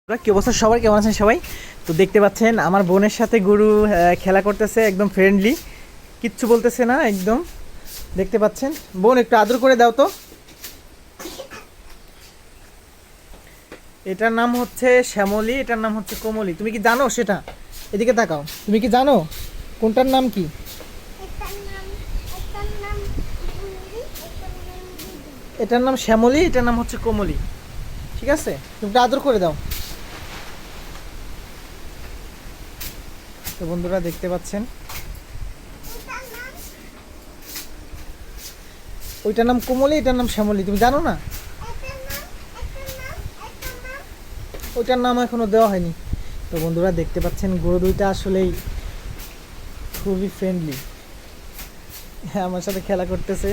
কি অবস্থা সবার, কেমন আছেন সবাই? তো দেখতে পাচ্ছেন আমার বোনের সাথে গরু খেলা করতেছে, একদম ফ্রেন্ডলি, কিচ্ছু বলতেছে না একদম। দেখতে পাচ্ছেন, বোন একটু আদর করে দাও তো। এটার নাম হচ্ছে শ্যামলী, এটার নাম হচ্ছে কোমলী। তুমি কি জানো সেটা? এদিকে তাকাও, তুমি কি জানো কোনটার নাম কি? এটার নাম শ্যামলী, এটার নাম হচ্ছে কোমলী। ঠিক আছে, তুমি একটু আদর করে দাও। তো বন্ধুরা দেখতে পাচ্ছেন, ওইটার নাম কোমলী, এটার নাম শ্যামলী। তুমি জানো না? ওইটার নাম এখনো দেওয়া হয়নি। তো বন্ধুরা দেখতে পাচ্ছেন গরু দুইটা আসলেই খুবই ফ্রেন্ডলি, হ্যাঁ আমার সাথে খেলা করতেছে।